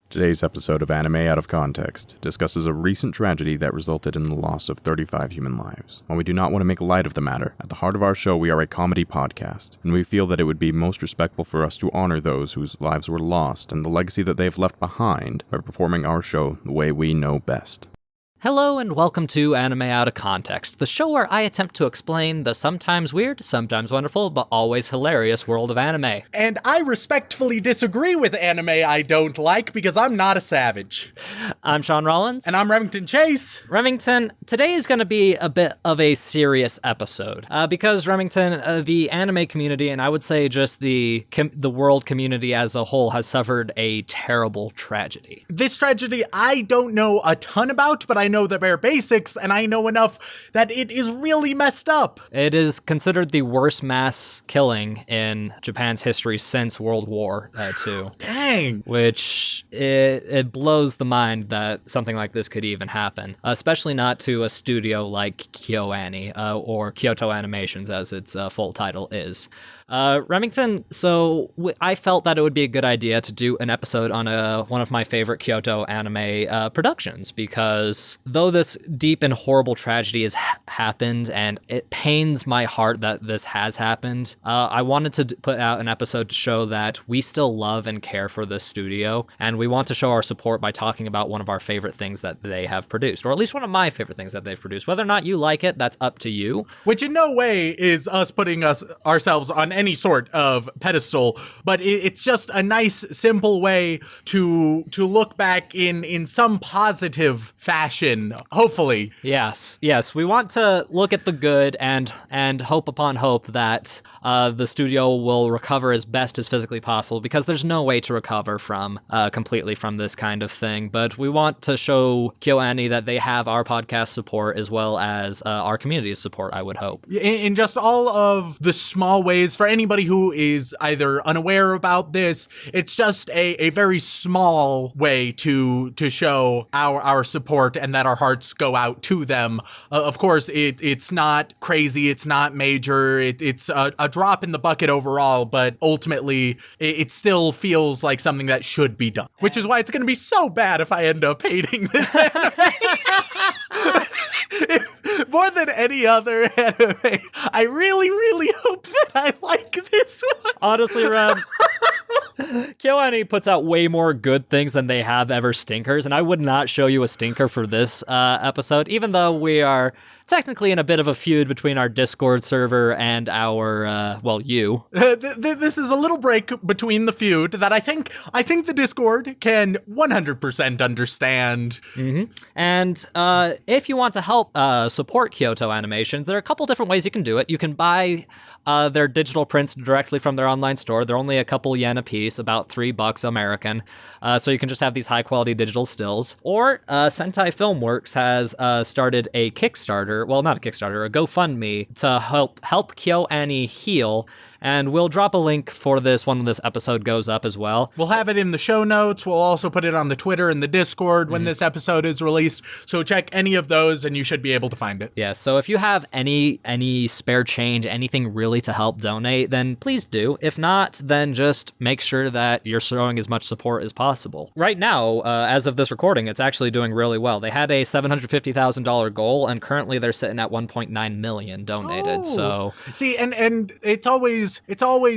Today's episode of Anime Out of Context discusses a recent tragedy that resulted in the loss of 35 human lives. While we do not want to make light of the matter, at the heart of our show we are a comedy podcast, and we feel that it would be most respectful for us to honor those whose lives were lost and the legacy that they have left behind by performing our show the way we know best. Hello and welcome to Anime Out of Context, the show where I attempt to explain the sometimes weird, sometimes wonderful, but always hilarious world of anime. And I respectfully disagree with anime I don't like because I'm not a savage. I'm Sean Rollins. And I'm Remington Chase. Remington, today is going to be a bit of a serious episode because Remington, the anime community, and I would say just the world community as a whole, has suffered a terrible tragedy. This tragedy I don't know a ton about, but I know the bare basics, and I know enough that it is really messed up. It is considered the worst mass killing in Japan's history since World War II. Dang. Which, it blows the mind that something like this could even happen, especially not to a studio like KyoAni, or Kyoto Animations as its full title is. Remington, so I felt that it would be a good idea to do an episode on one of my favorite Kyoto anime productions, because though this deep and horrible tragedy has happened, and it pains my heart that this has happened, I wanted to put out an episode to show that we still love and care for this studio, and we want to show our support by talking about one of our favorite things that they have produced, or at least one of my favorite things that they've produced. Whether or not you like it, that's up to you. Which in no way is us putting ourselves on any sort of pedestal, but it's just a nice, simple way to look back in some positive fashion, hopefully. Yes, we want to look at the good and hope upon hope that the studio will recover as best as physically possible, because there's no way to recover from completely from this kind of thing. But we want to show KyoAni that they have our podcast support as well as our community's support, I would hope. In just all of the small ways, for anybody who is either unaware about this, it's just a very small way to show our support and that our hearts go out to them. Of course, it's not crazy, it's not major, it's a drop in the bucket overall, but ultimately it still feels like something that should be done. Which is why it's going to be so bad if I end up hating this anime. More than any other anime, I really, really hope that I like this one. Honestly, Rem, KyoAni puts out way more good things than they have ever stinkers, and I would not show you a stinker for this episode, even though we are technically in a bit of a feud between our Discord server and our, you. This is a little break between the feud that I think the Discord can 100% understand. Mm-hmm. And if you want to help support Kyoto Animations, there are a couple different ways you can do it. You can buy their digital prints directly from their online store. They're only a couple yen a piece, about $3 American. So you can just have these high quality digital stills. Or Sentai Filmworks has started a Kickstarter, well, not a Kickstarter, a GoFundMe to help KyoAni heal. And we'll drop a link for this when this episode goes up as well. We'll have it in the show notes. We'll also put it on the Twitter and the Discord when this episode is released. So check any of those and you should be able to find it. Yeah, so if you have any spare change, anything really to help donate, then please do. If not, then just make sure that you're showing as much support as possible. Right now, as of this recording, it's actually doing really well. They had a $750,000 goal, and currently they're sitting at 1.9 million donated. So see, and it's always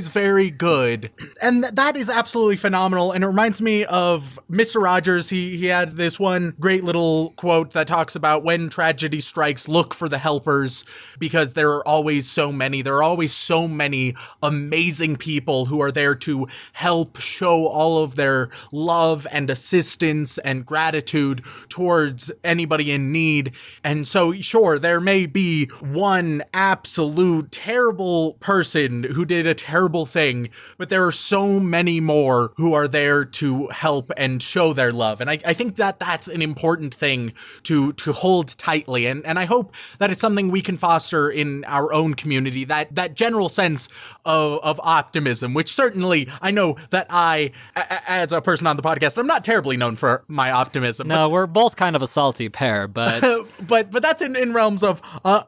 very good, and that is absolutely phenomenal. And it reminds me of Mr. Rogers. He had this one great little quote that talks about when tragedy strikes, look for the helpers, because there are always so many. There are always so many amazing people who are there to help show all of their love and assistance and gratitude towards anybody in need. And so, sure, there may be one absolute terrible person who did a terrible thing, but there are so many more who are there to help and show their love. And I think that that's an important thing to hold tightly. And I hope that it's something we can foster in our own community, that general sense of optimism, which certainly I know that I, as a person on the podcast, I'm not terribly known for my optimism. No, we're both kind of a salty pair, but but that's in realms of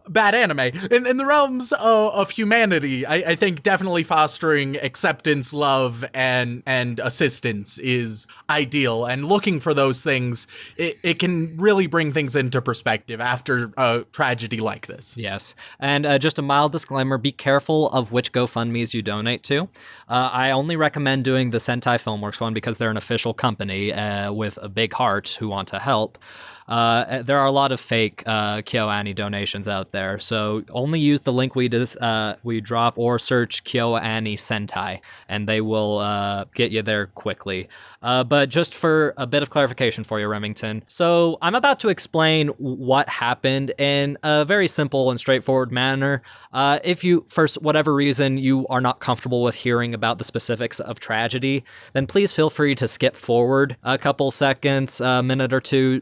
bad anime. In the realms of humanity, I think definitely fostering acceptance, love, and assistance is ideal. And looking for those things, it can really bring things into perspective after a tragedy like this. Yes. And just a mild disclaimer, be careful of which GoFundMes you donate to. I only recommend doing the Sentai Filmworks one because they're an official company with a big heart who want to help. There are a lot of fake KyoAni donations out there, so only use the link we drop or search KyoAni Sentai, and they will get you there quickly. But just for a bit of clarification for you, Remington. So I'm about to explain what happened in a very simple and straightforward manner. If you, for whatever reason, you are not comfortable with hearing about the specifics of tragedy, then please feel free to skip forward a couple seconds, a minute or two,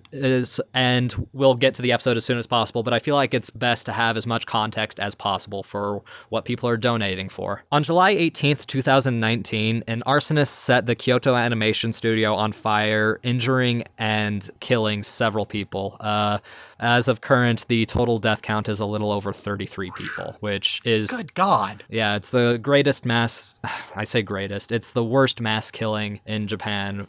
and we'll get to the episode as soon as possible. But I feel like it's best to have as much context as possible for what people are donating for. On July 18th, 2019, an arsonist set the Kyoto Animation Studio on fire, injuring and killing several people. As of current, the total death count is a little over 33 people, which is... Good God. Yeah, it's the greatest mass... I say greatest. It's the worst mass killing in Japan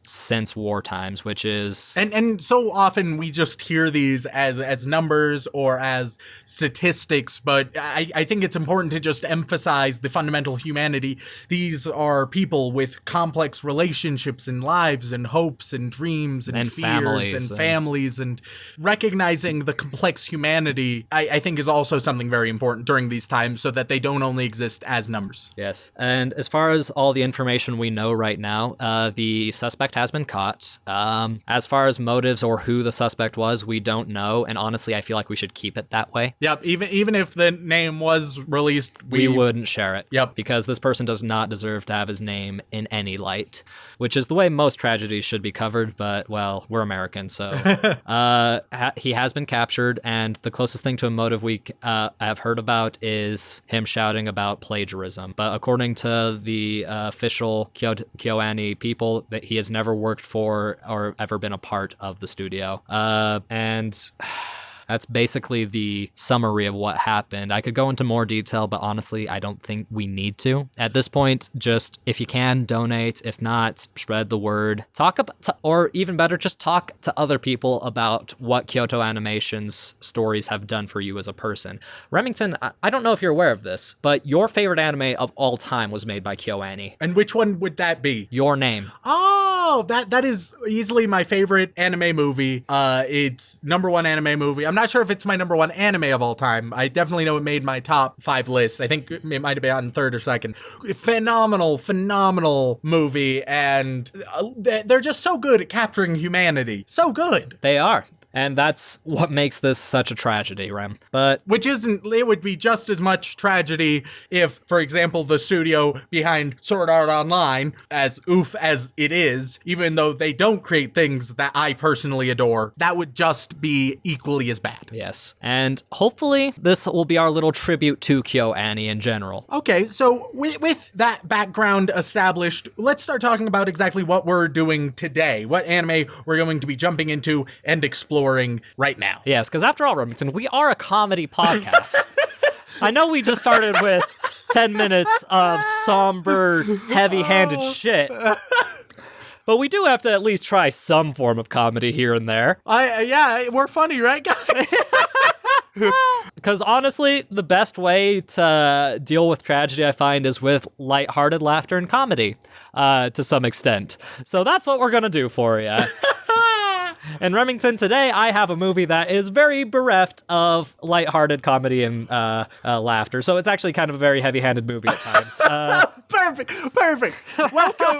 since war times, which is... And so often we just hear these as numbers or as statistics, but I think it's important to just emphasize the fundamental humanity. These are people with complex relationships and lives and hopes and dreams and fears and families, and recognizing the complex humanity, I think, is also something very important during these times, so that they don't only exist as numbers. Yes. And as far as all the information we know right now, the suspect has been caught. As far as motives or who the suspect was, we don't know. And honestly, I feel like we should keep it that way. Yep. Even if the name was released, we wouldn't share it. Yep. Because this person does not deserve to have his name in any light, which is the way most tragedies should be covered. But, well, we're American, so he has been captured. And the closest thing to a motive we have heard about is him shouting about plagiarism. But according to the official KyoAni people, that he has never worked for or ever been a part of the studio. And that's basically the summary of what happened. I could go into more detail, but honestly, I don't think we need to. At this point, just, if you can, donate. If not, spread the word. Talk about, or even better, just talk to other people about what Kyoto Animation's stories have done for you as a person. Remington, I don't know if you're aware of this, but your favorite anime of all time was made by KyoAni. And which one would that be? Your Name. Oh, that is easily my favorite anime movie. It's #1 anime movie. I'm not sure if it's my #1 anime of all time. I definitely know it made my top 5 list. I think it might have been on 3rd or 2nd. Phenomenal movie, and they're just so good at capturing humanity. So good. They are. And that's what makes this such a tragedy, Rem. But it would be just as much tragedy if, for example, the studio behind Sword Art Online, as oof as it is, even though they don't create things that I personally adore, that would just be equally as bad. Yes. And hopefully this will be our little tribute to KyoAni in general. Okay, so with that background established, let's start talking about exactly what we're doing today, what anime we're going to be jumping into and exploring right now. Yes, because after all, Remington, we are a comedy podcast. I know we just started with 10 minutes of somber, heavy-handed shit. But we do have to at least try some form of comedy here and there. Yeah, we're funny, right, guys? Because honestly, the best way to deal with tragedy, I find, is with lighthearted laughter and comedy, to some extent. So that's what we're going to do for you. And Remington, today I have a movie that is very bereft of lighthearted comedy and laughter. So it's actually kind of a very heavy-handed movie at times. Perfect.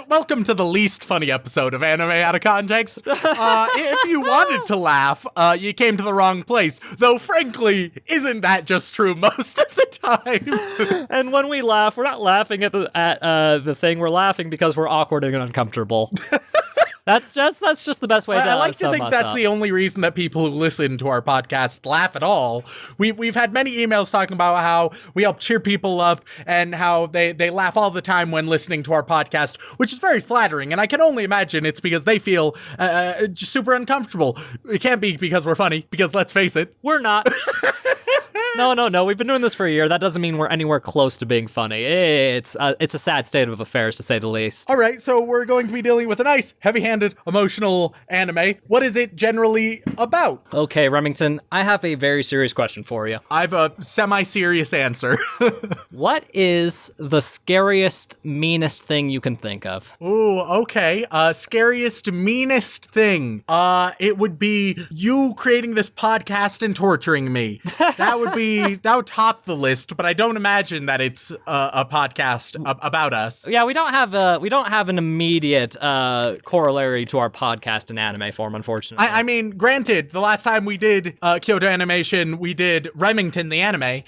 Welcome to the least funny episode of Anime Out of Context. If you wanted to laugh, you came to the wrong place. Though, frankly, isn't that just true most of the time? And when we laugh, we're not laughing at the thing. We're laughing because we're awkward and uncomfortable. That's just the best way to I like to sum think us that's up. the only reason that people who listen to our podcast laugh at all. We've had many emails talking about how we help cheer people up and how they laugh all the time when listening to our podcast, which is very flattering. And I can only imagine it's because they feel just super uncomfortable. It can't be because we're funny, because let's face it, We're not. No. We've been doing this for a year. That doesn't mean we're anywhere close to being funny. It's a sad state of affairs, to say the least. All right, so we're going to be dealing with a nice, heavy-handed, emotional anime. What is it generally about? Okay, Remington, I have a very serious question for you. I have a semi-serious answer. What is the scariest, meanest thing you can think of? Ooh, okay. Scariest, meanest thing. It would be you creating this podcast and torturing me. That would top the list, but I don't imagine that it's a podcast about us. Yeah, we don't have an immediate corollary to our podcast in anime form, unfortunately. I mean, granted, the last time we did Kyoto Animation, we did Remington the anime,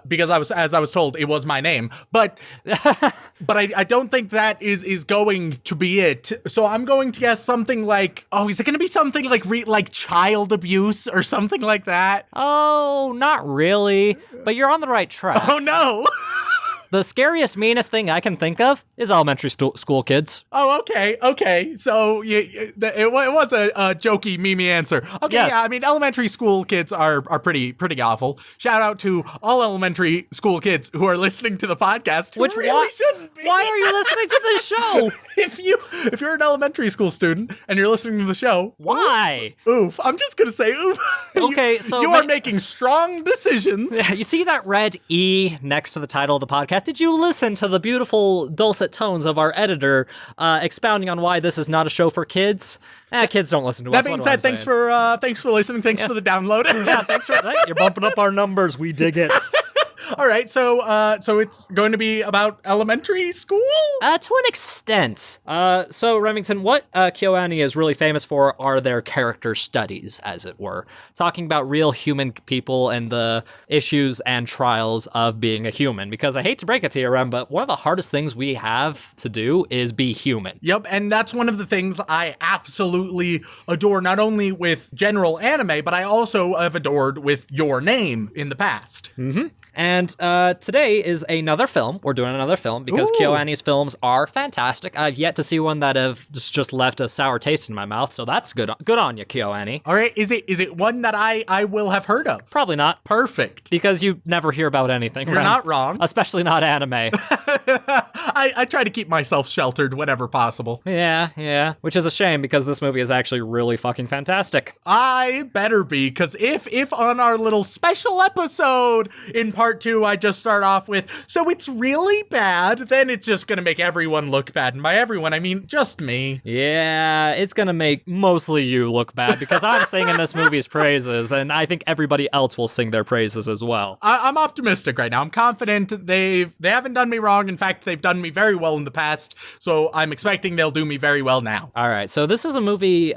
because as I was told, it was my name. But I don't think that is going to be it. So I'm going to guess something like, is it going to be something like child abuse or something like that? Oh, not really, but you're on the right track. Oh no. The scariest, meanest thing I can think of is elementary school kids. Oh, okay. So it was a jokey, memey answer. Okay, yes. Yeah, I mean, elementary school kids are pretty awful. Shout out to all elementary school kids who are listening to the podcast, who really shouldn't be. Why are you listening to this show? If you're an elementary school student and you're listening to the show, why? Oof. I'm just gonna say oof. Okay, so you are making strong decisions. You see that red E next to the title of the podcast? Did you listen to the beautiful dulcet tones of our editor expounding on why this is not a show for kids? Kids don't listen to us. That being said, thanks for listening. Thanks for the download. Yeah, thanks for that. You're bumping up our numbers. We dig it. All right, so it's going to be about elementary school? To an extent. So, Remington, what KyoAni is really famous for are their character studies, as it were. Talking about real human people and the issues and trials of being a human. Because I hate to break it to you, Rem, but one of the hardest things we have to do is be human. Yep, and that's one of the things I absolutely adore, not only with general anime, but I also have adored with Your Name in the past. Mm-hmm. And today is another film. We're doing another film because KyoAni's films are fantastic. I've yet to see one that have just left a sour taste in my mouth, so that's good. Good on you, KyoAni. All right, is it one that I will have heard of? Probably not. Perfect. Because you never hear about anything. You're not wrong. Especially not anime. I try to keep myself sheltered whenever possible. Yeah. Which is a shame because this movie is actually really fucking fantastic. I better be, because if on our little special episode in part 2 I just start off with, so it's really bad, then it's just gonna make everyone look bad. And by everyone, I mean just me. Yeah, it's gonna make mostly you look bad because I'm singing this movie's praises, and I think everybody else will sing their praises as well. I'm optimistic right now. I'm confident they haven't done me wrong. In fact, they've done me very well in the past, so I'm expecting they'll do me very well now. All right, so this is a movie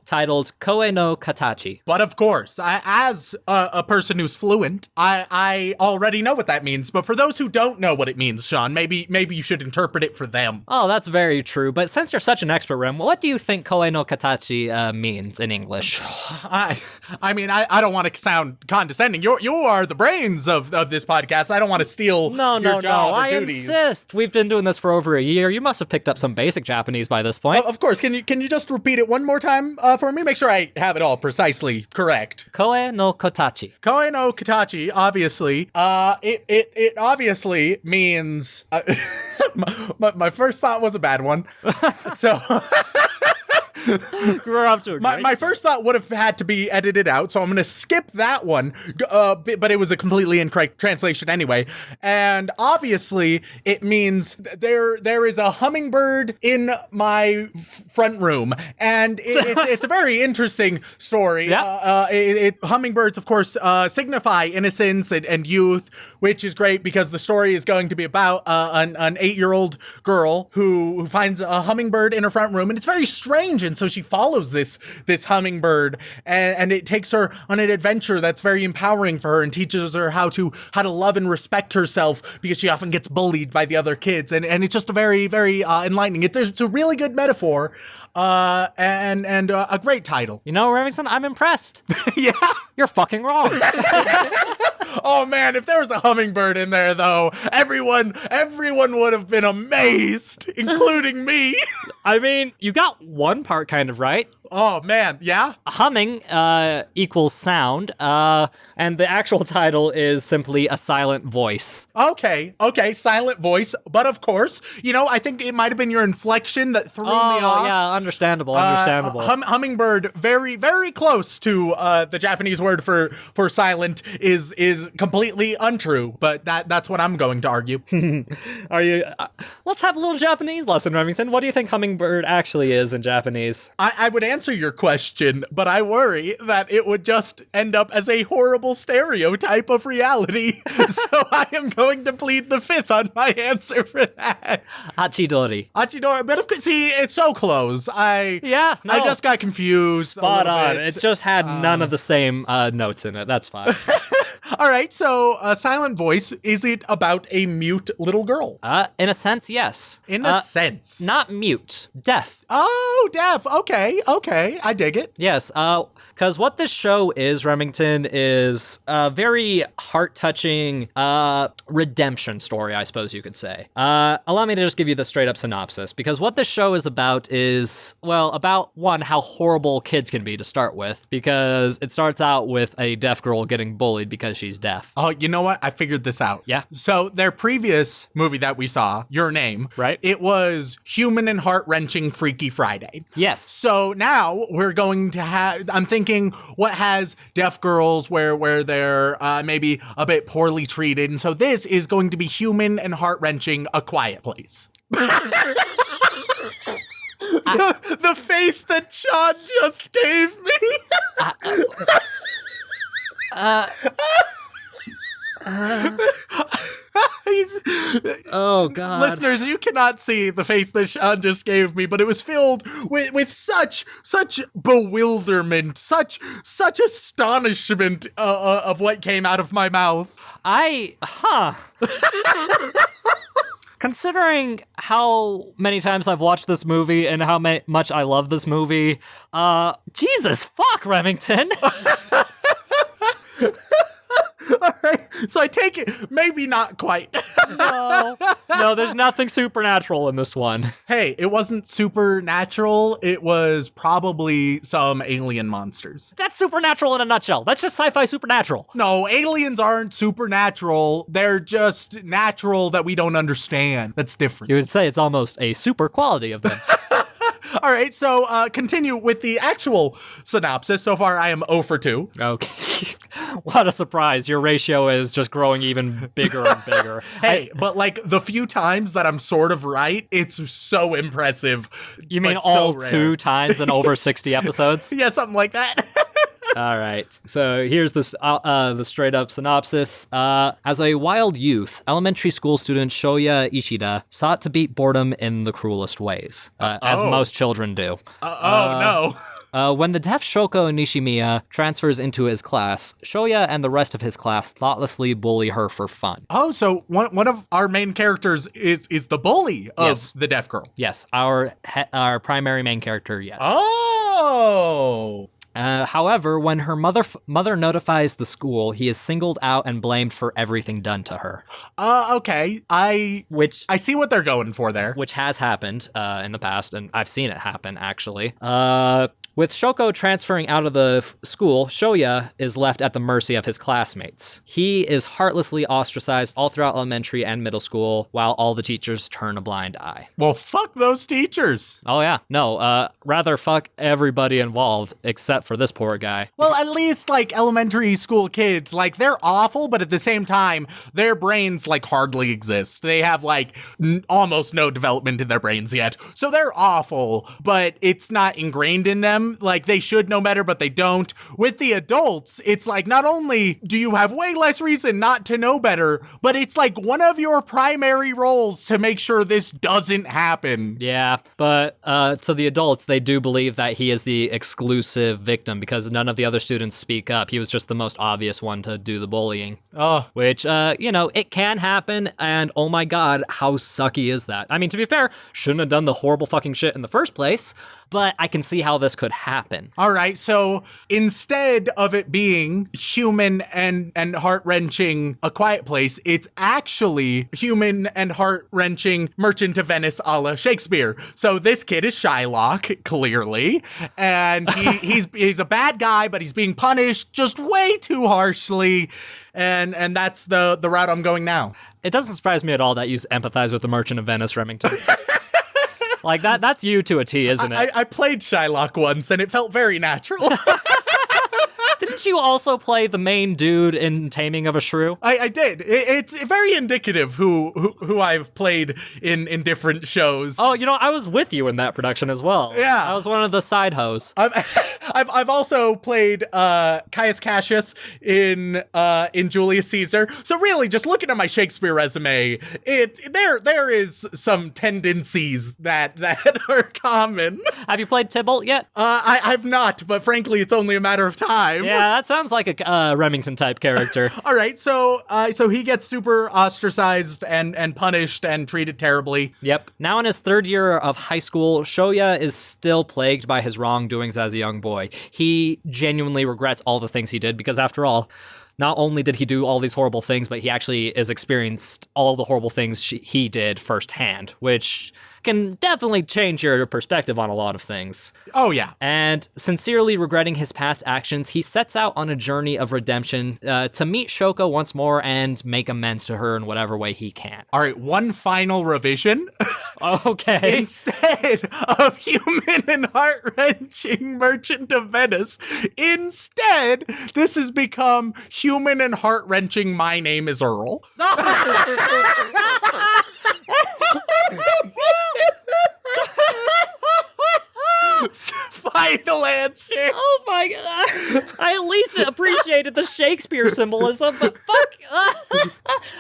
titled Koe no Katachi. But of course, as a person who's fluent, I already know what that means. But for those who don't know what it means, Sean, maybe you should interpret it for them. Oh, that's very true. But since you're such an expert, Rem, what do you think Koe no Katachi means in English? I mean, I don't want to sound condescending. You are the brains of this podcast. I don't want to steal your job or duties. I insist. We've been doing this for over a year. You must have picked up some basic Japanese by this point. Of course. Can you just repeat it one more time for me? Make sure I have it all precisely correct. Koe no Katachi. Koe no Katachi, obviously. It obviously means my first thought was a bad one. So We're off to a great my first thought would have had to be edited out, so I'm going to skip that one, but it was a completely incorrect translation anyway. And obviously, it means there is a hummingbird in my front room, and it's a very interesting story. Yeah. Hummingbirds, of course, signify innocence and youth, which is great because the story is going to be about an 8-year-old girl who finds a hummingbird in her front room, and it's very strange. And so she follows this hummingbird, and it takes her on an adventure that's very empowering for her and teaches her how to love and respect herself, because she often gets bullied by the other kids. And it's just a very, very enlightening. It's a really good metaphor, and a great title. You know, Remington, I'm impressed. Yeah. You're fucking wrong. Oh man, if there was a hummingbird in there though, everyone would have been amazed, including me. I mean, you got one part kind of right. Oh, man. Yeah? Humming equals sound, and the actual title is simply a silent voice. Okay, silent voice. But of course, I think it might have been your inflection that threw me off. Yeah, understandable. Hummingbird, very, very close to the Japanese word for silent is completely untrue, but that's what I'm going to argue. Are you? Let's have a little Japanese lesson, Remington. What do you think hummingbird actually is in Japanese? I would answer your question, but I worry that it would just end up as a horrible stereotype of reality. So I am going to plead the fifth on my answer for that. Hachidori. Hachidori, but see, it's so close. I just got confused. Spot on. It just had none of the same notes in it. That's fine. All right, so silent voice, is it about a mute little girl? In a sense, yes. In a sense. Not mute, deaf. Oh, deaf. Okay, I dig it. Yes, because what this show is, Remington, is a very heart-touching redemption story, I suppose you could say. Allow me to just give you the straight-up synopsis, because what this show is about is, well, about, one, how horrible kids can be to start with, because it starts out with a deaf girl getting bullied because she's deaf. Oh, you know what? I figured this out. Yeah? So their previous movie that we saw, Your Name, right? It was human and heart-wrenching Freaky Friday. Yes. So now we're going to have, I'm thinking, what has deaf girls where they're maybe a bit poorly treated, and so this is going to be human and heart-wrenching A Quiet Place. The face that Sean just gave me. Oh, God. Listeners, you cannot see the face that Sean just gave me, but it was filled with such bewilderment, such astonishment of what came out of my mouth. Considering how many times I've watched this movie and how much I love this movie, Jesus fuck, Remington. All right, so I take it, maybe not quite. No, there's nothing supernatural in this one. Hey, it wasn't supernatural. It was probably some alien monsters. That's supernatural in a nutshell. That's just sci-fi supernatural. No, aliens aren't supernatural. They're just natural that we don't understand. That's different. You would say it's almost a super quality of them. All right, so continue with the actual synopsis. So far, I am 0 for 2. Okay. What a surprise. Your ratio is just growing even bigger and bigger. Hey, but like the few times that I'm sort of right, it's so impressive. You mean but all so rare. 2 times in over 60 episodes? Yeah, something like that. All right. So here's this the straight up synopsis. As a wild youth, elementary school student Shoya Ishida sought to beat boredom in the cruelest ways, as most children do. No. When the deaf Shoko Nishimiya transfers into his class, Shoya and the rest of his class thoughtlessly bully her for fun. Oh, so one of our main characters is the bully of Yes. the deaf girl. Yes, our primary main character, yes. Oh. However, when her mother notifies the school, he is singled out and blamed for everything done to her. Okay. I see what they're going for there. Which has happened in the past, and I've seen it happen, actually. With Shoko transferring out of the school, Shoya is left at the mercy of his classmates. He is heartlessly ostracized all throughout elementary and middle school, while all the teachers turn a blind eye. Well, fuck those teachers. Oh, yeah. No, rather fuck everybody involved, except for this poor guy. Well, at least, like, elementary school kids, like, they're awful, but at the same time, their brains, like, hardly exist. They have, like, almost no development in their brains yet. So they're awful, but it's not ingrained in them. Like, they should know better, but they don't. With the adults, it's like, not only do you have way less reason not to know better, but it's like one of your primary roles to make sure this doesn't happen. Yeah, but to the adults, they do believe that he is the exclusive victim because none of the other students speak up. He was just the most obvious one to do the bullying. Oh. Which, it can happen, and oh my god, how sucky is that? I mean, to be fair, shouldn't have done the horrible fucking shit in the first place, but I can see how this could happen. All right, so instead of it being human and heart-wrenching A Quiet Place, it's actually human and heart-wrenching Merchant of Venice a la Shakespeare. So this kid is Shylock, clearly, and he's a bad guy, but he's being punished just way too harshly, and that's the route I'm going now. It doesn't surprise me at all that you empathize with the Merchant of Venice, Remington. Like, that's you to a T, isn't it? I played Shylock once, and it felt very natural. Didn't you also play the main dude in Taming of a Shrew? I did. It's very indicative who I've played in different shows. Oh, I was with you in that production as well. Yeah. I was one of the side hoes. I've also played Caius Cassius in Julius Caesar. So really, just looking at my Shakespeare resume, there is some tendencies that are common. Have you played Tybalt yet? I've not, but frankly, it's only a matter of time. Yeah, that sounds like a Remington type character. All right, so he gets super ostracized and punished and treated terribly. Yep. Now in his third year of high school, Shoya is still plagued by his wrongdoings as a young boy. He genuinely regrets all the things he did because, after all, not only did he do all these horrible things, but he actually has experienced all the horrible things he did firsthand, which can definitely change your perspective on a lot of things. Oh, yeah. And sincerely regretting his past actions, he sets out on a journey of redemption to meet Shoko once more and make amends to her in whatever way he can. All right, one final revision. Okay. Instead of human and heart-wrenching Merchant of Venice, instead, this has become human and heart-wrenching My Name is Earl. Final answer. Oh my god. I at least appreciated the Shakespeare symbolism, but fuck.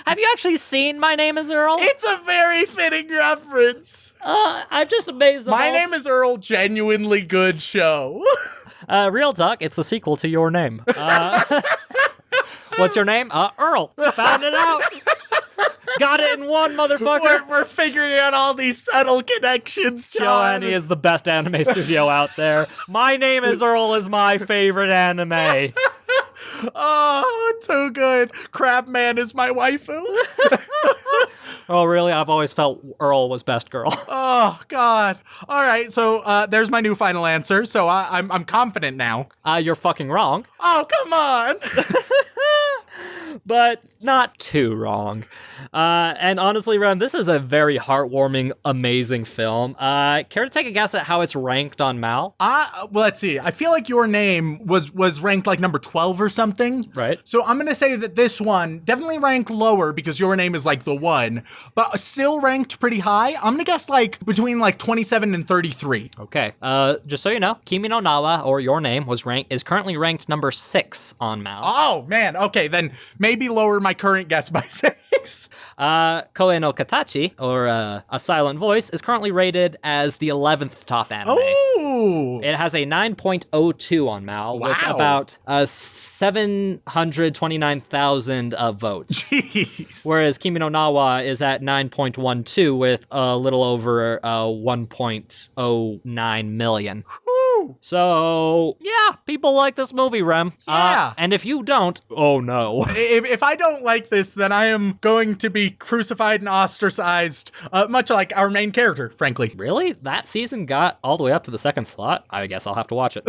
Have you actually seen My Name is Earl? It's a very fitting reference. I'm just amazed. My Name is Earl, genuinely good show. Real talk, it's the sequel to Your Name. What's your name? Earl. Found it out. Got it in one, motherfucker. We're figuring out all these subtle connections, John. KyoAni is the best anime studio out there. My Name is Earl is my favorite anime. Oh, too good. Crabman is my waifu. Oh, really? I've always felt Earl was best girl. Oh, God. All right, so there's my new final answer. So I'm confident now. You're fucking wrong. Oh, come on. But not too wrong. And honestly, Ren, this is a very heartwarming, amazing film. Care to take a guess at how it's ranked on Mal? Well, let's see. I feel like Your Name was ranked like number 12 or something. Right. So I'm going to say that this one definitely ranked lower because Your Name is like the one, but still ranked pretty high. I'm going to guess like between like 27 and 33. Okay. Just so you know, Kimi no Nawa, or Your Name, is currently ranked number 6 on Mal. Oh, man. Okay, then maybe lower my current guess by 6. Koe no Katachi, or A Silent Voice, is currently rated as the 11th top anime. Oh! It has a 9.02 on Mal, with Wow. about 729,000 votes. Jeez. Whereas Kimi no Nawa is at 9.12 with a little over 1.09 million. Woo. So, yeah, people like this movie, Rem. Yeah. And if you don't, oh no. If I don't like this, then I am going to be crucified and ostracized, much like our main character, frankly. Really? That season got all the way up to the second slot? I guess I'll have to watch it.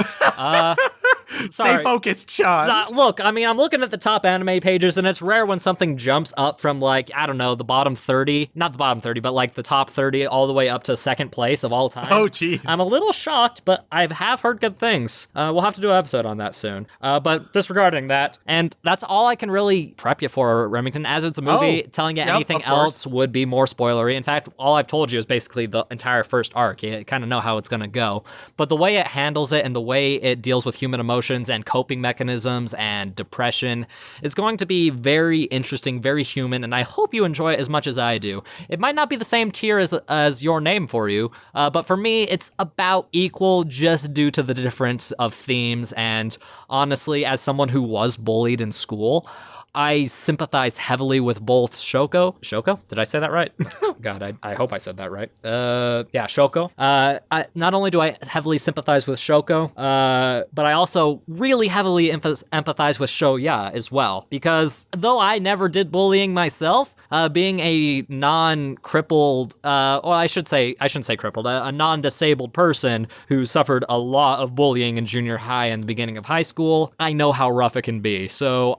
Sorry. Stay focused, Sean. Look, I mean, I'm looking at the top anime pages, and it's rare when something jumps up from, like, I don't know, the bottom 30, not the bottom 30, but like the top 30 all the way up to second place of all time. Oh, jeez. I'm a little shocked, but I have heard good things. We'll have to do an episode on that soon. But disregarding that, and that's all I can really prep you for, Remington, as it's a movie. Telling you anything of course. else would be more spoilery. In fact, all I've told you is basically the entire first arc. You kind of know how it's going to go. But the way it handles it and the way it deals with human emotion emotions and coping mechanisms and depression. It's going to be very interesting, very human, and I hope you enjoy it as much as I do. It might not be the same tier as Your Name for you, but for me, it's about equal just due to the difference of themes, and honestly, as someone who was bullied in school, I sympathize heavily with both Shoko. Shoko? Did I say that right? God, I hope I said that right. Yeah, Shoko. Not only do I heavily sympathize with Shoko, but I also really heavily empathize with Shoya as well. Because though I never did bullying myself, being a non-crippled, I shouldn't say crippled, a non-disabled person who suffered a lot of bullying in junior high and the beginning of high school, I know how rough it can be. So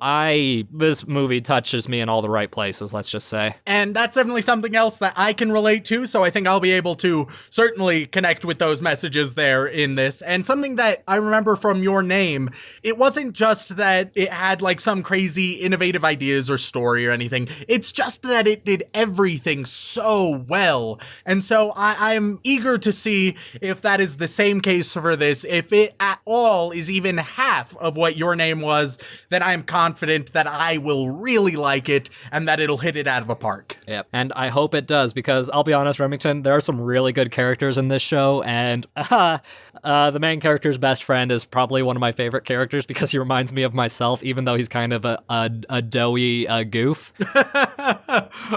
this movie touches me in all the right places, let's just say. And that's definitely something else that I can relate to, so I think I'll be able to certainly connect with those messages there in this. And something that I remember from Your Name, it wasn't just that it had like some crazy innovative ideas or story or anything. It's just that it did everything so well. And so I'm eager to see if that is the same case for this. If it at all is even half of what Your Name was, then I'm confident that I will really like it and that it'll hit it out of a park. Yep, and I hope it does, because I'll be honest, Remington, there are some really good characters in this show, and the main character's best friend is probably one of my favorite characters because he reminds me of myself, even though he's kind of a doughy goof.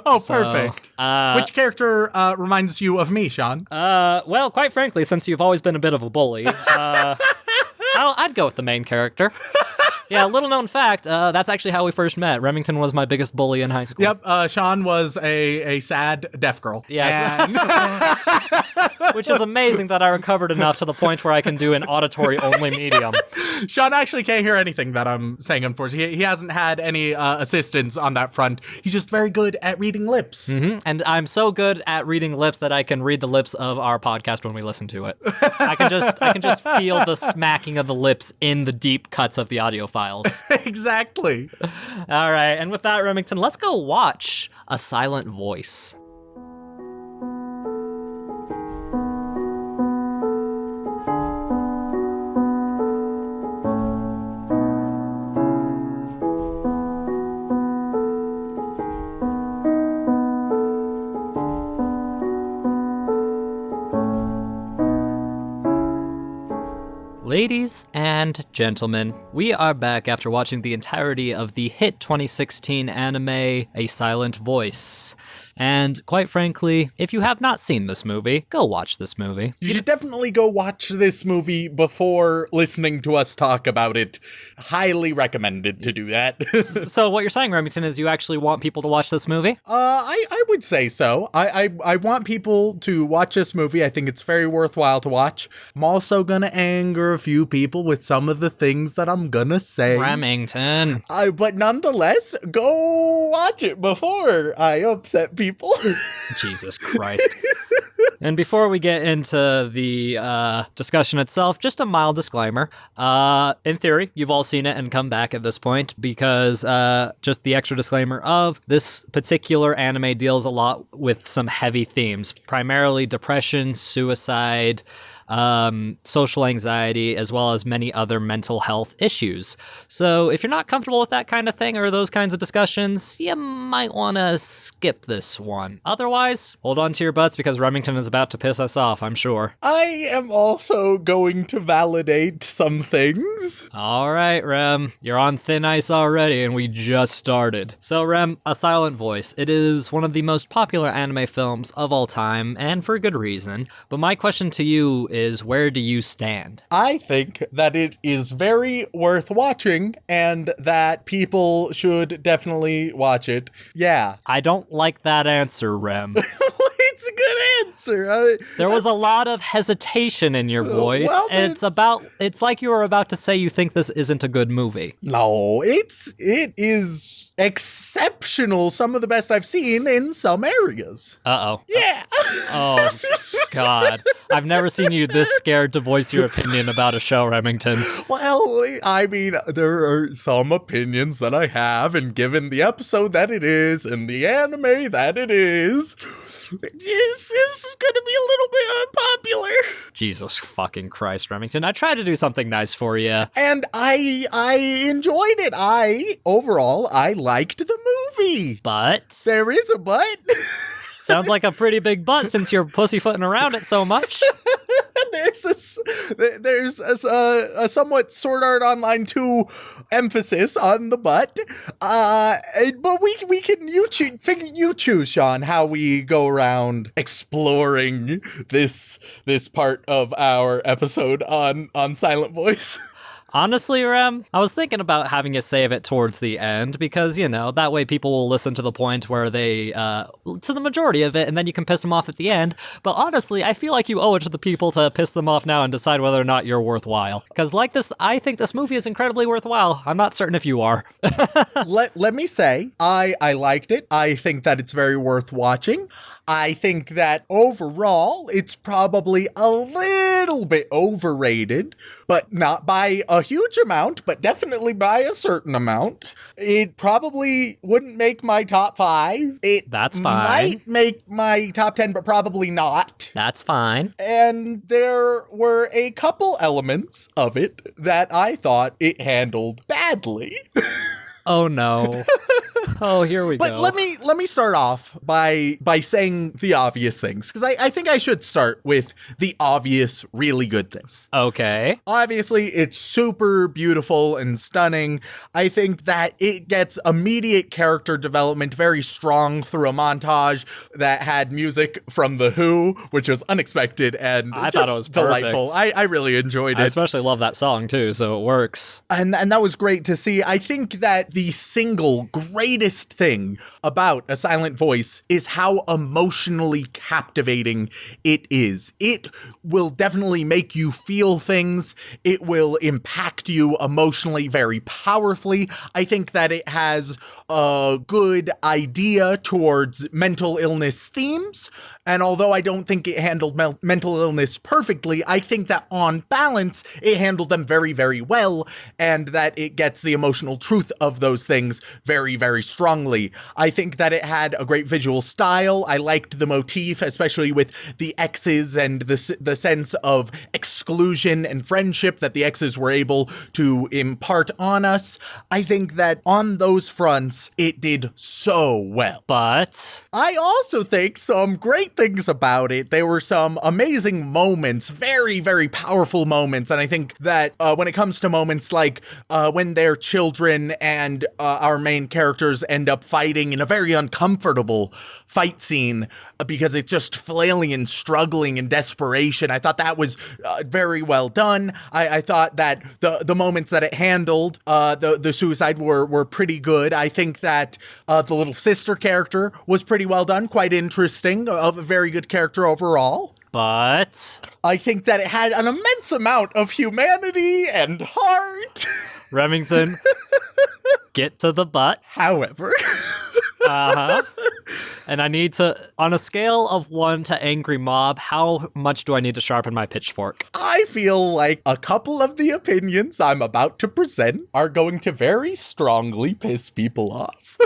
Oh, perfect. Which character reminds you of me, Sean? Well, quite frankly, since you've always been a bit of a bully, I'd go with the main character. Yeah, little known fact, that's actually how we first met. Remington was my biggest bully in high school. Yep, Sean was a sad deaf girl. Yes. Which is amazing that I recovered enough to the point where I can do an auditory-only medium. Sean actually can't hear anything that I'm saying, unfortunately. He hasn't had any assistance on that front. He's just very good at reading lips. Mm-hmm. And I'm so good at reading lips that I can read the lips of our podcast when we listen to it. I can just feel the smacking of the lips in the deep cuts of the audio files. Exactly. All right, and with that, Remington, let's go watch A Silent Voice. Ladies and gentlemen, we are back after watching the entirety of the hit 2016 anime, A Silent Voice. And quite frankly, if you have not seen this movie, go watch this movie. You should definitely go watch this movie before listening to us talk about it. Highly recommended to do that. So what you're saying, Remington, is you actually want people to watch this movie? I would say so. I want people to watch this movie. I think it's very worthwhile to watch. I'm also gonna anger a few people with some of the things that I'm gonna say. Remington. But nonetheless, go watch it before I upset people. Jesus Christ. And before we get into the discussion itself, just a mild disclaimer. In theory, you've all seen it and come back at this point because just the extra disclaimer of this particular anime deals a lot with some heavy themes, primarily depression, suicide, social anxiety, as well as many other mental health issues. So if you're not comfortable with that kind of thing or those kinds of discussions, you might want to skip this one. Otherwise, hold on to your butts because Remington is about to piss us off, I'm sure. I am also going to validate some things. All right, Rem, you're on thin ice already and we just started. So Rem, A Silent Voice. It is one of the most popular anime films of all time, and for good reason. But my question to you is, where do you stand? I think that it is very worth watching and that people should definitely watch it. Yeah. I don't like that answer, Rem. It's a good answer. There was a lot of hesitation in your voice. Well, it's like you were about to say you think this isn't a good movie. No, it is exceptional. Some of the best I've seen in some areas. Uh-oh. Yeah. Oh, God. I've never seen you this scared to voice your opinion about a show, Remington. Well, I mean, there are some opinions that I have, and given the episode that it is, and the anime that it is, It's gonna be a little bit unpopular. Jesus fucking Christ, Remington. I tried to do something nice for you. And I enjoyed it. Overall, I liked the movie. But There is a but. sounds like a pretty big butt since you're pussyfooting around it so much. There's a somewhat Sword Art Online 2 emphasis on the butt. But we can you choose, Sean, how we go around exploring this part of our episode on Silent Voice. Honestly, Rem, I was thinking about having you save it towards the end because, that way people will listen to the point where they, to the majority of it, and then you can piss them off at the end. But honestly, I feel like you owe it to the people to piss them off now and decide whether or not you're worthwhile. Because I think this movie is incredibly worthwhile. I'm not certain if you are. Let me say, I liked it. I think that it's very worth watching. I think that overall, it's probably a little bit overrated, but not by a huge amount, but definitely by a certain amount. It probably wouldn't make my top 5. That's fine. Might make my top 10, but probably not. That's fine. And there were a couple elements of it that I thought it handled badly. Oh no. Oh, here we go. But let me start off by saying the obvious things, because I think I should start with the obvious, really good things. Okay. Obviously, it's super beautiful and stunning. I think that it gets immediate character development very strong through a montage that had music from The Who, which was unexpected and I just thought it was delightful. perfect. I really enjoyed it. I especially love that song too, so it works. And that was great to see. I think that the single greatest thing about A Silent Voice is how emotionally captivating it is. It will definitely make you feel things. It will impact you emotionally very powerfully. I think that it has a good idea towards mental illness themes. And although I don't think it handled mental illness perfectly, I think that on balance, it handled them very, very well, and that it gets the emotional truth of those things very, very strongly. I think that it had a great visual style. I liked the motif, especially with the X's and the sense of exclusion and friendship that the X's were able to impart on us. I think that on those fronts, it did so well. But I also think some great things about it. There were some amazing moments, very, very powerful moments. And I think that when it comes to moments like when they're children and our main characters end up fighting in a very uncomfortable fight scene because it's just flailing and struggling in desperation. I thought that was very well done. I thought that the moments that it handled, the suicide were pretty good. I think that the little sister character was pretty well done, quite interesting, a very good character overall. But I think that it had an immense amount of humanity and heart. Remington, get to the butt. However, And I need to, on a scale of 1 to angry mob, how much do I need to sharpen my pitchfork? I feel like a couple of the opinions I'm about to present are going to very strongly piss people off.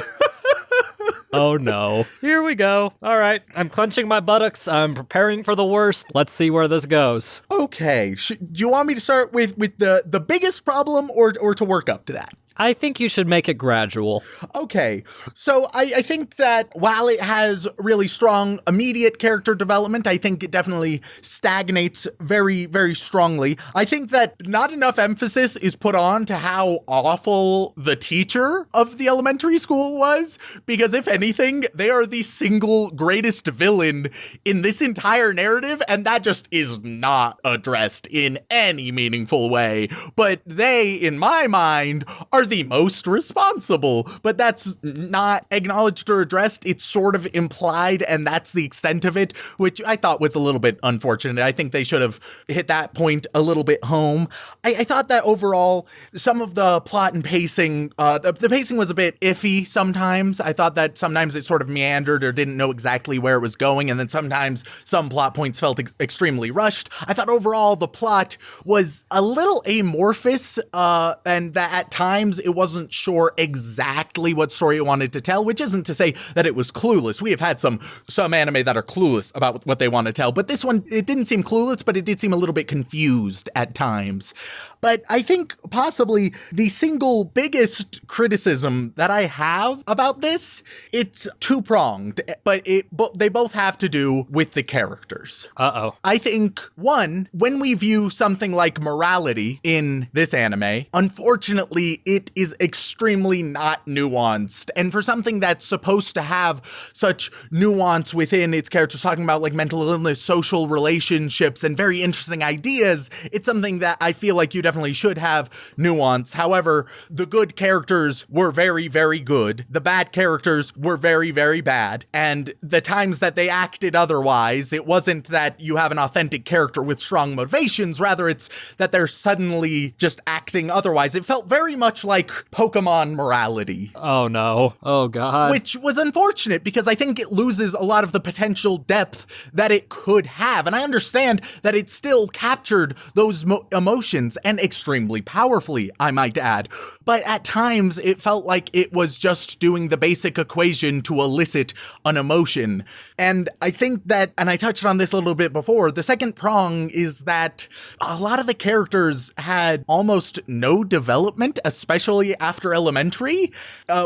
Oh no. Here we go. All right. I'm clenching my buttocks. I'm preparing for the worst. Let's see where this goes. Okay. Do you want me to start with the biggest problem or to work up to that? I think you should make it gradual. Okay, so I think that while it has really strong immediate character development, I think it definitely stagnates very, very strongly. I think that not enough emphasis is put on to how awful the teacher of the elementary school was, because if anything, they are the single greatest villain in this entire narrative, and that just is not addressed in any meaningful way. But they, in my mind, are the most responsible, but that's not acknowledged or addressed. It's sort of implied, and that's the extent of it, which I thought was a little bit unfortunate. I think they should have hit that point a little bit home. I thought that overall, some of the plot and pacing, the pacing was a bit iffy sometimes. I thought that sometimes it sort of meandered or didn't know exactly where it was going, and then sometimes some plot points felt extremely rushed. I thought overall the plot was a little amorphous, and that at times it wasn't sure exactly what story it wanted to tell, which isn't to say that it was clueless. We have had some anime that are clueless about what they want to tell, but this one, it didn't seem clueless, but it did seem a little bit confused at times. But I think possibly the single biggest criticism that I have about this, it's two-pronged, but they both have to do with the characters. Uh-oh. I think, one, when we view something like morality in this anime, unfortunately, it is extremely not nuanced. And for something that's supposed to have such nuance within its characters, talking about like mental illness, social relationships, and very interesting ideas, it's something that I feel like you definitely should have nuance. However, the good characters were very, very good. The bad characters were very, very bad. And the times that they acted otherwise, it wasn't that you have an authentic character with strong motivations, rather it's that they're suddenly just acting otherwise. It felt very much like Pokemon morality. Oh no. Oh god. Which was unfortunate because I think it loses a lot of the potential depth that it could have. And I understand that it still captured those emotions, and extremely powerfully, I might add. But at times it felt like it was just doing the basic equation to elicit an emotion. And I think that, and I touched on this a little bit before, the second prong is that a lot of the characters had almost no development, especially after elementary,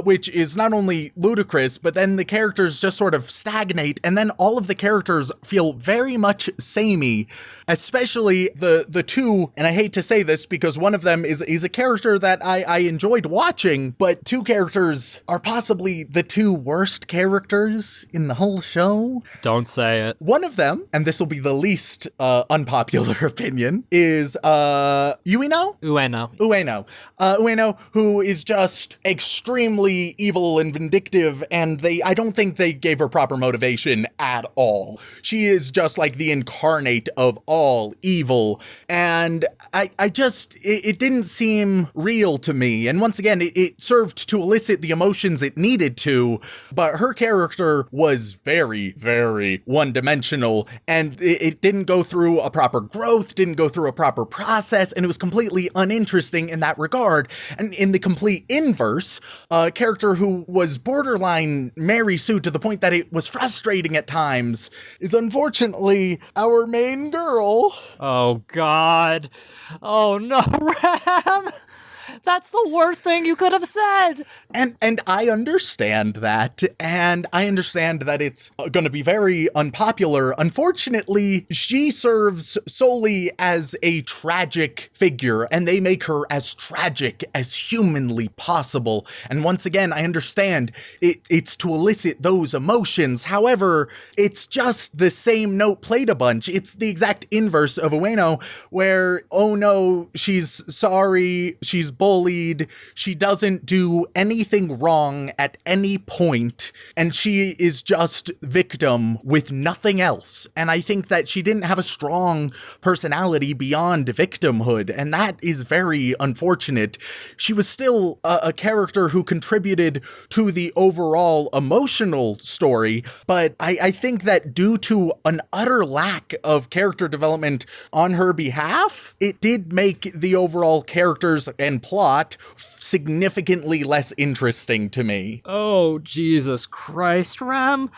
which is not only ludicrous, but then the characters just sort of stagnate, and then all of the characters feel very much samey, especially the two, and I hate to say this because one of them is a character that I enjoyed watching, but two characters are possibly the two worst characters in the whole show. Don't say it. One of them, and this will be the least unpopular opinion, is Ueno? Ueno. Ueno, who is just extremely evil and vindictive, and I don't think they gave her proper motivation at all. She is just like the incarnate of all evil, and it didn't seem real to me. And once again, it served to elicit the emotions it needed to, but her character was very, very one-dimensional, and it didn't go through a proper growth, didn't go through a proper process, and it was completely uninteresting in that regard. And in the complete inverse, a character who was borderline Mary Sue to the point that it was frustrating at times is unfortunately our main girl. Oh god. Oh no, Ram! That's the worst thing you could have said. And I understand that, and I understand that it's going to be very unpopular. Unfortunately, she serves solely as a tragic figure, and they make her as tragic as humanly possible. And once again, I understand it's to elicit those emotions. However, it's just the same note played a bunch. It's the exact inverse of Ueno, where, oh no, she's sorry, she's bullied, she doesn't do anything wrong at any point, and she is just victim with nothing else. And I think that she didn't have a strong personality beyond victimhood, and that is very unfortunate. She was still a character who contributed to the overall emotional story, but I think that due to an utter lack of character development on her behalf, it did make the overall characters and plot significantly less interesting to me. Oh, Jesus Christ, Ram.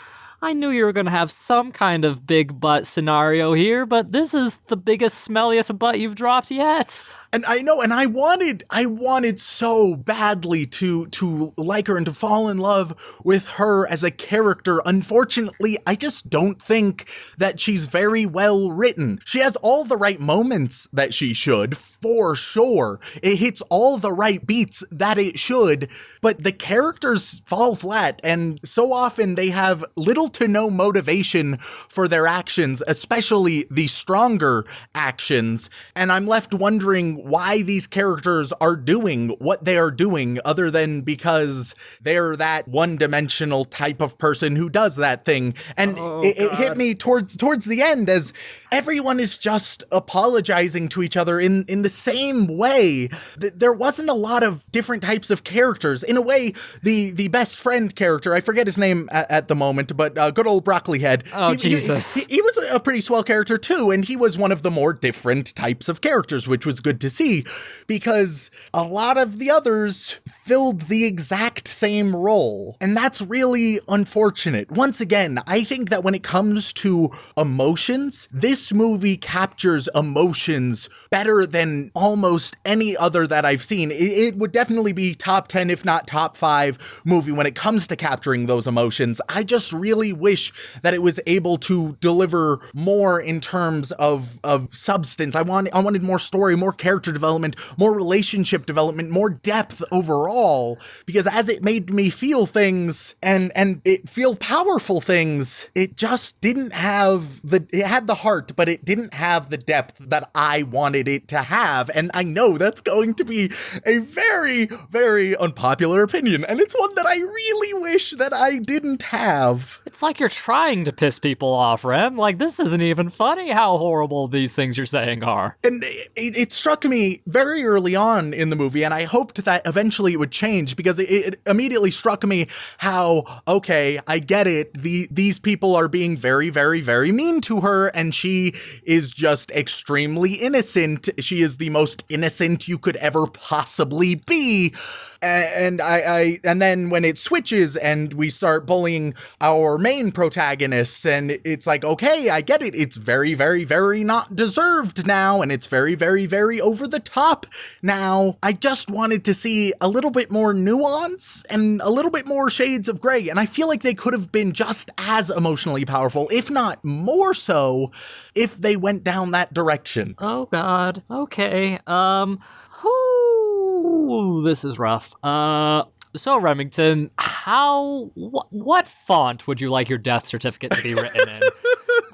I knew you were going to have some kind of big butt scenario here, but this is the biggest, smelliest butt you've dropped yet. And I know, and I wanted so badly to like her and to fall in love with her as a character. Unfortunately, I just don't think that she's very well written. She has all the right moments that she should, for sure. It hits all the right beats that it should, but the characters fall flat, and so often they have little to no motivation for their actions, especially the stronger actions. And I'm left wondering why these characters are doing what they are doing, other than because they're that one-dimensional type of person who does that thing. And it hit me towards the end, as everyone is just apologizing to each other in the same way. There wasn't a lot of different types of characters. In a way, the best friend character, I forget his name at the moment, but good old Broccoli Head. Oh, Jesus. He was a pretty swell character too, and he was one of the more different types of characters, which was good to see, because a lot of the others filled the exact same role. And that's really unfortunate. Once again, I think that when it comes to emotions, this movie captures emotions better than almost any other that I've seen. It would definitely be top 10, if not top 5 movie when it comes to capturing those emotions. I just really wish that it was able to deliver more in terms of substance. I wanted more story, more character development, more relationship development, more depth overall, because as it made me feel things and it feel powerful things, it just didn't have it had the heart, but it didn't have the depth that I wanted it to have. And I know that's going to be a very, very unpopular opinion, and it's one that I really wish that I didn't have. It's like you're trying to piss people off, Rem. Like, this isn't even funny how horrible these things you're saying are. And it struck me very early on in the movie, and I hoped that eventually it would change, because it immediately struck me how, okay, I get it. These people are being very, very, very mean to her, and she is just extremely innocent. She is the most innocent you could ever possibly be. And then when it switches and we start bullying our main protagonist, and it's like, okay, I get it. It's very, very, very not deserved now, and it's very, very, very over the top now. I just wanted to see a little bit more nuance and a little bit more shades of gray, and I feel like they could have been just as emotionally powerful, if not more so, if they went down that direction. Oh, God. Okay. This is rough. So, Remington, what font would you like your death certificate to be written in?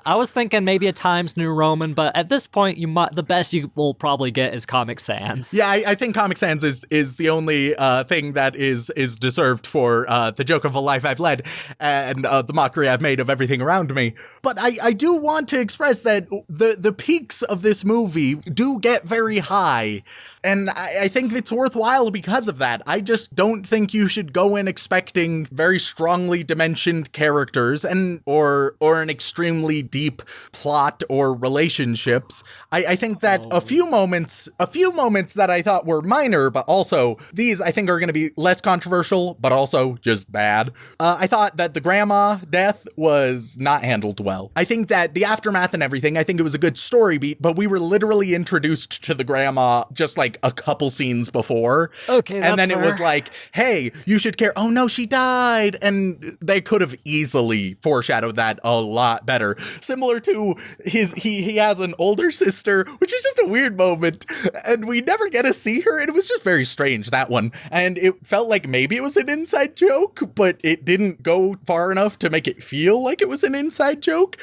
I was thinking maybe a Times New Roman, but at this point, the best you will probably get is Comic Sans. Yeah, I think Comic Sans is the only thing that is deserved for the joke of a life I've led and the mockery I've made of everything around me. But I do want to express that the peaks of this movie do get very high, and I think it's worthwhile because of that. I just don't think you should go in expecting very strongly dimensioned characters or an extremely deep plot or relationships. I think that a few moments that I thought were minor, but also these I think are going to be less controversial, but also just bad. I thought that the grandma death was not handled well. I think that the aftermath and everything, I think it was a good story beat, but we were literally introduced to the grandma just like a couple scenes before. Okay, that's and then fair. It was like, hey, you should care. Oh no, she died. And they could have easily foreshadowed that a lot better. Similar to he has an older sister, which is just a weird moment, and we never get to see her, and it was just very strange, that one. And it felt like maybe it was an inside joke, but it didn't go far enough to make it feel like it was an inside joke.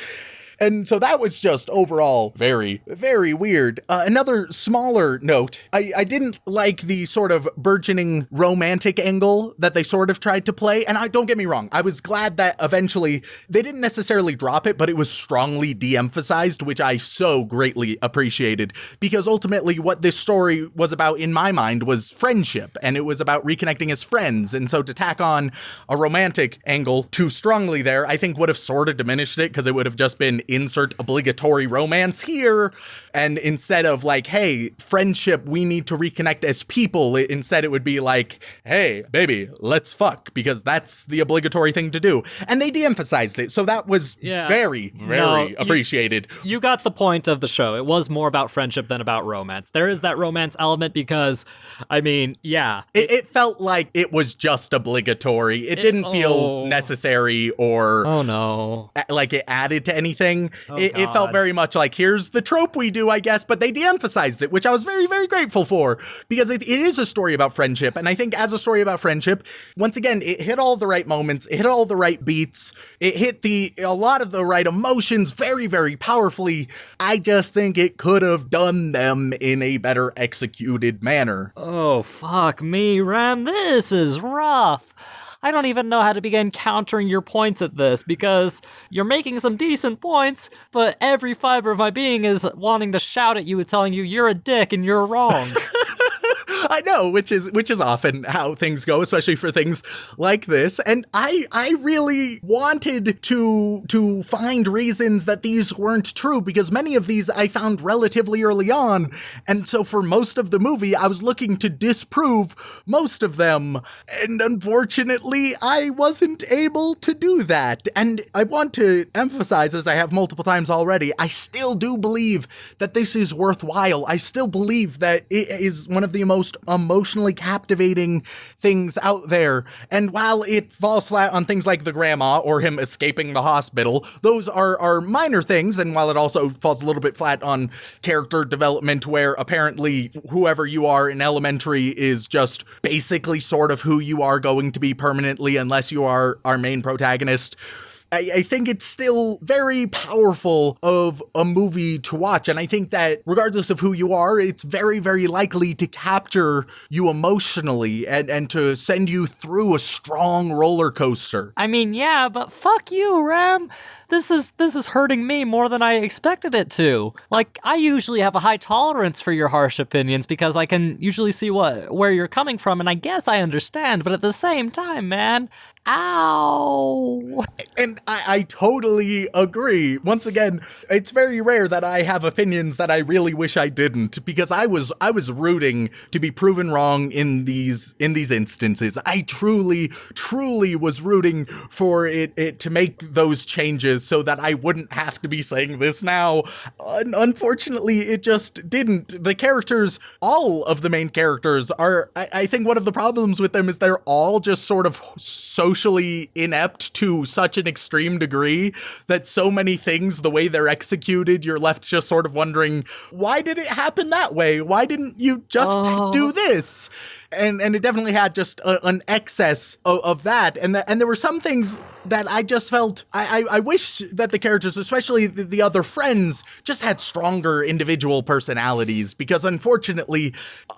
And so that was just overall very, very weird. Another smaller note, I didn't like the sort of burgeoning romantic angle that they sort of tried to play. And don't get me wrong, I was glad that eventually they didn't necessarily drop it, but it was strongly de-emphasized, which I so greatly appreciated. Because ultimately what this story was about in my mind was friendship, and it was about reconnecting as friends. And so to tack on a romantic angle too strongly there, I think would have sort of diminished it, because it would have just been insert obligatory romance here, and instead of like, hey, friendship, we need to reconnect as people, instead it would be like, hey, baby, let's fuck, because that's the obligatory thing to do. And they de-emphasized it, so that was very, very appreciated. You got the point of the show. It was more about friendship than about romance. There is that romance element because, I mean, yeah. It felt like it was just obligatory. It didn't feel necessary or like it added to anything. It felt very much like, here's the trope we do, I guess, but they de-emphasized it, which I was very, very grateful for, because it is a story about friendship. And I think as a story about friendship, once again, it hit all the right moments, it hit all the right beats, it hit a lot of the right emotions very, very powerfully. I just think it could have done them in a better executed manner. Oh, fuck me, Ram. This is rough. I don't even know how to begin countering your points at this, because you're making some decent points, but every fiber of my being is wanting to shout at you and telling you you're a dick and you're wrong. I know, which is often how things go, especially for things like this. And I really wanted to find reasons that these weren't true, because many of these I found relatively early on. And so for most of the movie, I was looking to disprove most of them. And unfortunately, I wasn't able to do that. And I want to emphasize, as I have multiple times already, I still do believe that this is worthwhile. I still believe that it is one of the most emotionally captivating things out there. And while it falls flat on things like the grandma or him escaping the hospital, those are minor things. And while it also falls a little bit flat on character development, where apparently whoever you are in elementary is just basically sort of who you are going to be permanently unless you are our main protagonist, I think it's still very powerful of a movie to watch. And I think that regardless of who you are, it's very, very likely to capture you emotionally and to send you through a strong roller coaster. I mean, yeah, but fuck you, Rem. This is hurting me more than I expected it to. Like, I usually have a high tolerance for your harsh opinions because I can usually see where you're coming from, and I guess I understand, but at the same time, man, ow. And I totally agree. Once again, it's very rare that I have opinions that I really wish I didn't, because I was rooting to be proven wrong in these instances. I truly was rooting for it to make those changes so that I wouldn't have to be saying this now. Unfortunately, it just didn't. The characters, all of the main characters are, I think one of the problems with them is they're all just sort of socially inept to such an extreme degree that so many things, the way they're executed, you're left just sort of wondering, why did it happen that way? Why didn't you just do this? And it definitely had just an excess of that. And there were some things that I just felt, I wish that the characters, especially the other friends, just had stronger individual personalities, because unfortunately,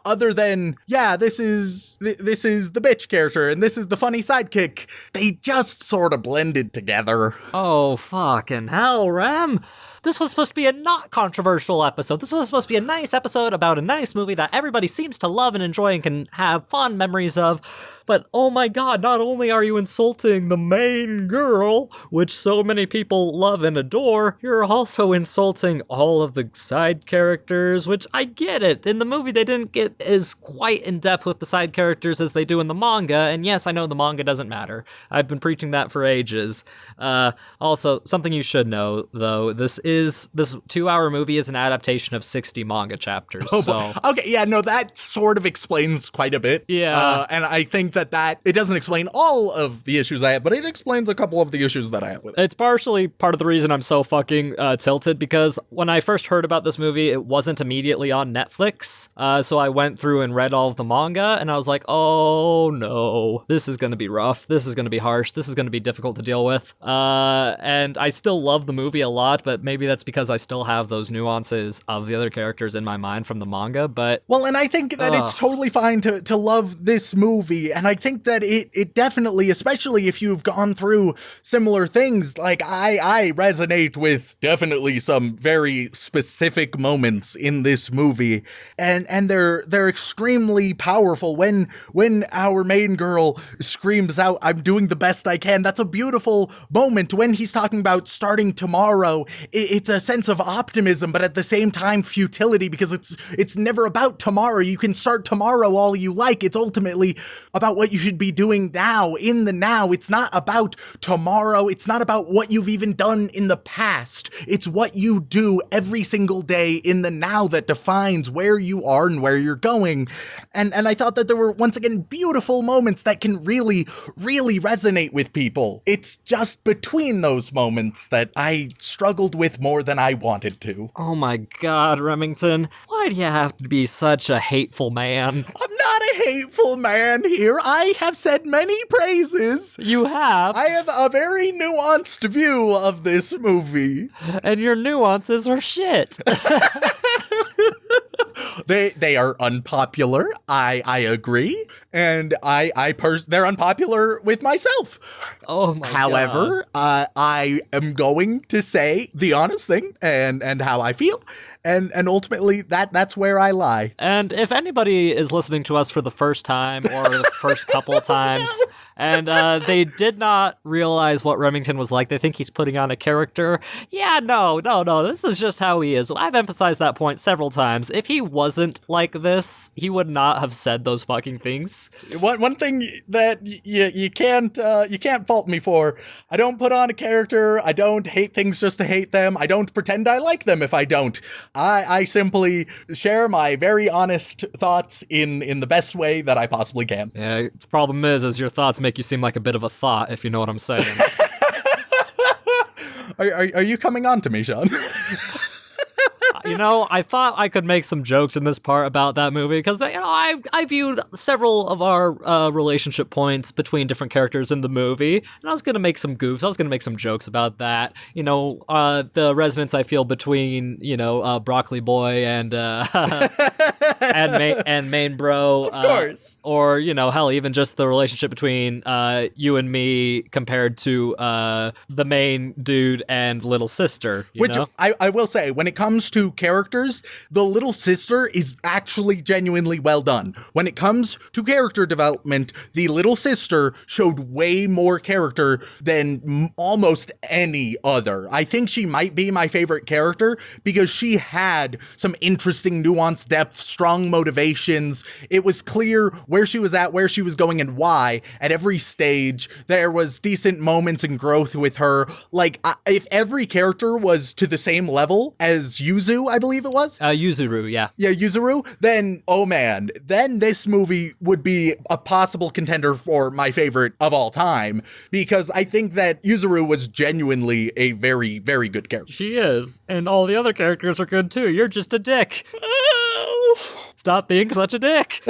other than, yeah, this is the bitch character and this is the funny sidekick, they just sort of blended together. Oh, fucking hell, Rem. This was supposed to be a not controversial episode. This was supposed to be a nice episode about a nice movie that everybody seems to love and enjoy and can have fond memories of. But oh my god, not only are you insulting the main girl, which so many people love and adore, you're also insulting all of the side characters, which I get it. In the movie, they didn't get as quite in depth with the side characters as they do in the manga. And yes, I know the manga doesn't matter. I've been preaching that for ages. Also, something you should know, though, this 2-hour movie is an adaptation of 60 manga chapters. So. Okay, yeah, no, that sort of explains quite a bit. Yeah. And I think that it doesn't explain all of the issues I have, but it explains a couple of the issues that I have with it. It's partially part of the reason I'm so fucking tilted, because when I first heard about this movie, it wasn't immediately on Netflix. So I went through and read all of the manga, and I was like, oh no, this is going to be rough. This is going to be harsh. This is going to be difficult to deal with. And I still love the movie a lot, but maybe that's because I still have those nuances of the other characters in my mind from the manga. But well, and I think that it's totally fine to love this movie, and I think that it definitely, especially if you've gone through similar things, like I resonate with definitely some very specific moments in this movie, and they're extremely powerful. When our main girl screams out, "I'm doing the best I can," that's a beautiful moment. When he's talking about starting tomorrow, it's a sense of optimism, but at the same time futility, because it's never about tomorrow. You can start tomorrow all you like. It's ultimately about what you should be doing now, in the now. It's not about tomorrow. It's not about what you've even done in the past. It's what you do every single day in the now that defines where you are and where you're going. And I thought that there were, once again, beautiful moments that can really, really resonate with people. It's just between those moments that I struggled with more than I wanted to. oh my god, Remington, why do you have to be such a hateful man? I'm not a hateful man here. I have said many praises. You have, I have a very nuanced view of this movie. and your nuances are shit. They are unpopular. I agree, and they're unpopular with myself. Oh my god. However, I am going to say the honest thing and how I feel, and ultimately that's where I lie. And if anybody is listening to us for the first time or the first couple of times, and they did not realize what Remington was like, they think he's putting on a character. Yeah, no, this is just how he is. I've emphasized that point several times. If he wasn't like this, he would not have said those fucking things. One thing that you can't fault me for, I don't put on a character, I don't hate things just to hate them, I don't pretend I like them if I don't. I simply share my very honest thoughts in the best way that I possibly can. Yeah, the problem is your thoughts make you seem like a bit of a thought, if you know what I'm saying. Are you coming on to me, Sean? You know, I thought I could make some jokes in this part about that movie because, you know, I viewed several of our relationship points between different characters in the movie, and I was going to make some goofs. I was going to make some jokes about that. You know, the resonance I feel between, you know, Broccoli Boy and and Main Bro. Of course. Or, you know, hell, even just the relationship between you and me compared to the main dude and little sister. Which know? I will say, when it comes to characters, the little sister is actually genuinely well done. When it comes to character development, the little sister showed way more character than almost any other. I think she might be my favorite character because she had some interesting nuanced depth, strong motivations. It was clear where she was at, where she was going, and why. At every stage, there was decent moments and growth with her. Like, if every character was to the same level as Yuzu, I believe it was? Yuzuru, yeah. Yeah, Yuzuru. Then, oh man, then this movie would be a possible contender for my favorite of all time, because I think that Yuzuru was genuinely a very, very good character. She is, and all the other characters are good too. You're just a dick. Stop being such a dick.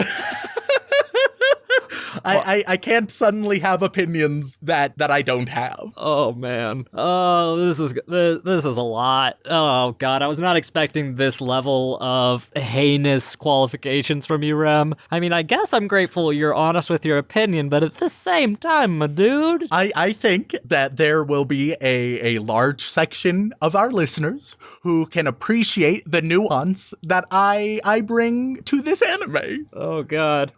I can't suddenly have opinions that I don't have. Oh man. Oh, this is a lot. Oh god, I was not expecting this level of heinous qualifications from you, Rem. I mean, I guess I'm grateful you're honest with your opinion, but at the same time, my dude. I think that there will be a large section of our listeners who can appreciate the nuance that I bring to this anime. Oh god.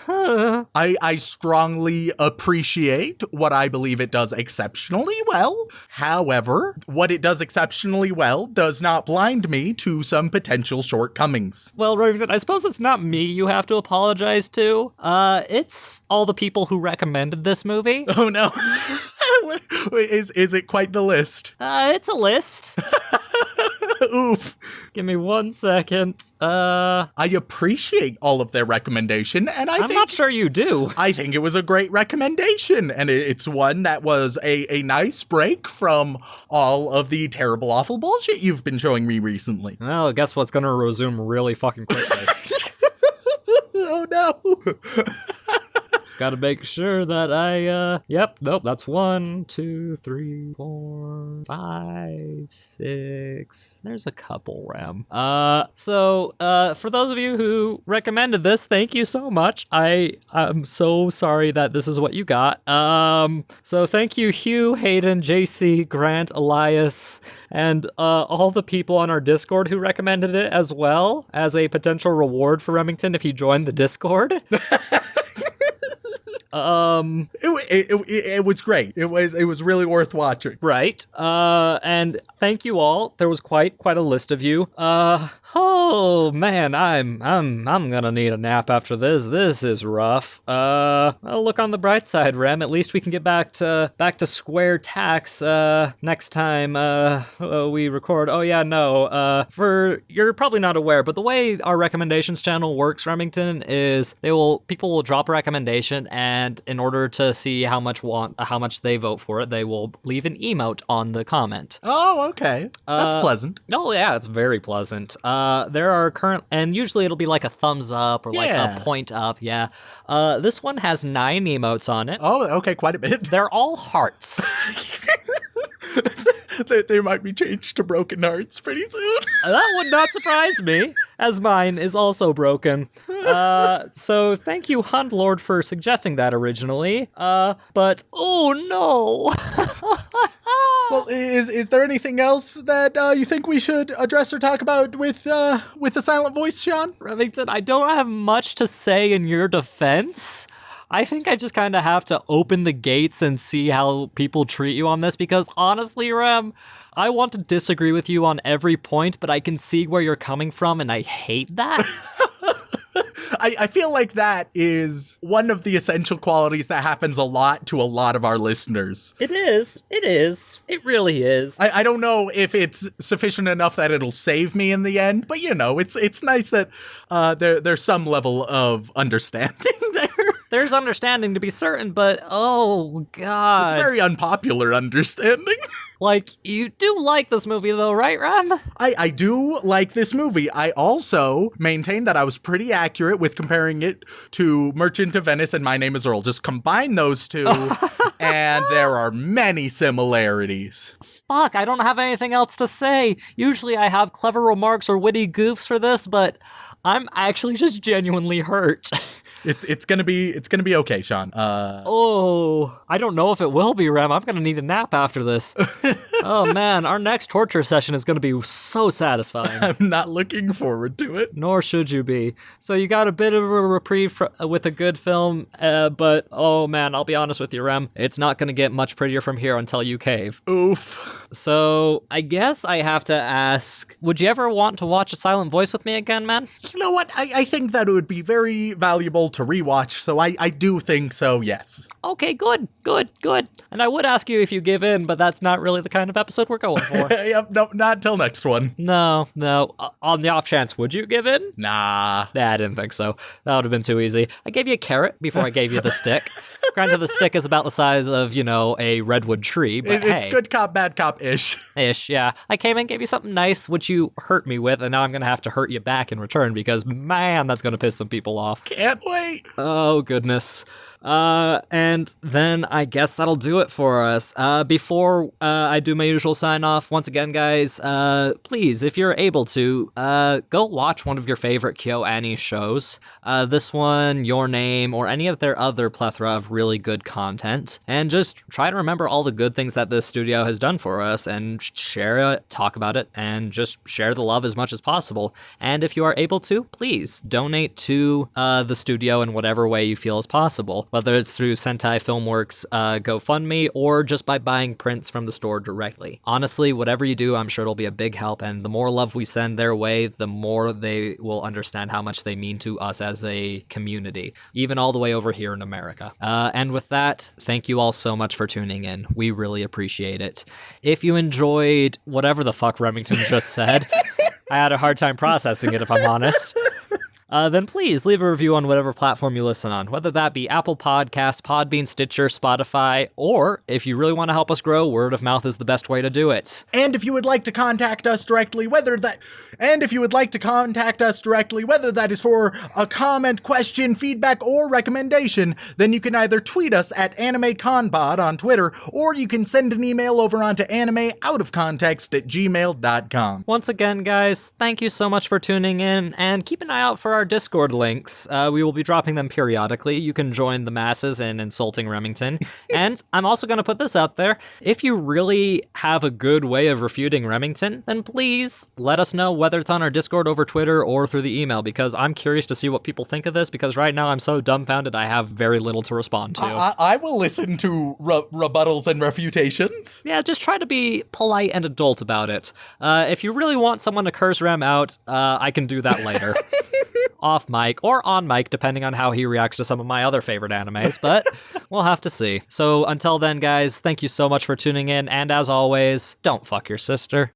I strongly appreciate what I believe it does exceptionally well. However, what it does exceptionally well does not blind me to some potential shortcomings. Well, Remington, I suppose it's not me you have to apologize to. It's all the people who recommended this movie. Oh no. Is it quite the list? It's a list. Oof. Give me 1 second. I appreciate all of their recommendation, and I'm not sure you do. I think it was a great recommendation, and it's one that was a nice break from all of the terrible, awful bullshit you've been showing me recently. Well, guess what's gonna resume really fucking quickly. Oh no. Just gotta make sure that yep, nope, that's 1, 2, 3, 4, 5, 6. There's a couple, Rem. So, for those of you who recommended this, thank you so much. I'm so sorry that this is what you got. So thank you, Hugh, Hayden, JC, Grant, Elias, and all the people on our Discord who recommended it as well as a potential reward for Remington if you join the Discord. It was great. It was really worth watching. Right. And thank you all. There was quite a list of you. Oh man, I'm gonna need a nap after this. This is rough. I'll look on the bright side, Rem. At least we can get back to square tax next time we record. Oh yeah, no. You're probably not aware, but the way our recommendations channel works, Remington, is people will drop a recommendation, and in order to see how much they vote for it, they will leave an emote on the comment. Oh, okay. That's pleasant. Oh yeah, it's very pleasant. There are and usually it'll be like a thumbs up or like a point up. Yeah. This one has 9 emotes on it. Oh, okay, quite a bit. They're all hearts. They might be changed to Broken Hearts pretty soon. That would not surprise me, as mine is also broken. So thank you, Hundlord, for suggesting that originally. But oh no. Well, is there anything else that you think we should address or talk about with the silent voice, Sean? Remington, I don't have much to say in your defense. I think I just kind of have to open the gates and see how people treat you on this, because honestly, Rem, I want to disagree with you on every point, but I can see where you're coming from, and I hate that. I feel like that is one of the essential qualities that happens a lot to a lot of our listeners. It is. It really is. I don't know if it's sufficient enough that it'll save me in the end, but it's nice that there's some level of understanding there. There's understanding to be certain, but oh god. It's very unpopular understanding. Like, you do like this movie though, right, Ram? I do like this movie. I also maintain that I was pretty accurate with comparing it to Merchant of Venice and My Name is Earl. Just combine those two, and there are many similarities. Fuck, I don't have anything else to say. Usually I have clever remarks or witty goofs for this, but I'm actually just genuinely hurt. It's gonna be okay, Sean. Oh, I don't know if it will be, Rem. I'm gonna need a nap after this. Oh man, our next torture session is gonna be so satisfying. I'm not looking forward to it. Nor should you be. So you got a bit of a reprieve with a good film, but oh man, I'll be honest with you, Rem. It's not gonna get much prettier from here until you cave. Oof. So I guess I have to ask, would you ever want to watch A Silent Voice with me again, man? You know what? I think that it would be very valuable to rewatch, so I do think so, yes. Okay, good. And I would ask you if you give in, but that's not really the kind of episode we're going for. Yep, no, not till next one. No. On the off chance, would you give in? Nah. I didn't think so. That would have been too easy. I gave you a carrot before I gave you the stick. Granted, the stick is about the size of, a redwood tree, but It's hey. good cop, bad cop-ish. Ish, yeah. I came in, gave you something nice, which you hurt me with, and now I'm going to have to hurt you back in return because, man, that's going to piss some people off. Can't wait. Oh, goodness. And then I guess that'll do it for us. Before I do my usual sign off, once again, guys, please, if you're able to, go watch one of your favorite KyoAni shows. This one, Your Name, or any of their other plethora of really good content. And just try to remember all the good things that this studio has done for us and share it, talk about it, and just share the love as much as possible. And if you are able to, please donate to the studio in whatever way you feel is possible. Whether it's through Sentai Filmworks GoFundMe or just by buying prints from the store directly. Honestly, whatever you do, I'm sure it'll be a big help, and the more love we send their way, the more they will understand how much they mean to us as a community, even all the way over here in America. And with that, thank you all so much for tuning in. We really appreciate it. If you enjoyed whatever the fuck Remington just said, I had a hard time processing it, if I'm honest. Then please leave a review on whatever platform you listen on, whether that be Apple Podcasts, Podbean, Stitcher, Spotify, or if you really want to help us grow, word of mouth is the best way to do it. And if you would like to contact us directly, whether that is for a comment, question, feedback, or recommendation, then you can either tweet us at AnimeConPod on Twitter, or you can send an email over onto animeoutofcontext@gmail.com. Once again, guys, thank you so much for tuning in, and keep an eye out for our Discord links. We will be dropping them periodically. You can join the masses in insulting Remington. And I'm also going to put this out there. If you really have a good way of refuting Remington, then please let us know, whether it's on our Discord, over Twitter, or through the email, because I'm curious to see what people think of this, because right now I'm so dumbfounded I have very little to respond to. I will listen to rebuttals and refutations. Yeah, just try to be polite and adult about it. If you really want someone to curse Rem out, I can do that later. Off mic or on mic, depending on how he reacts to some of my other favorite animes, but we'll have to see. So until then, guys, thank you so much for tuning in, and as always, don't fuck your sister.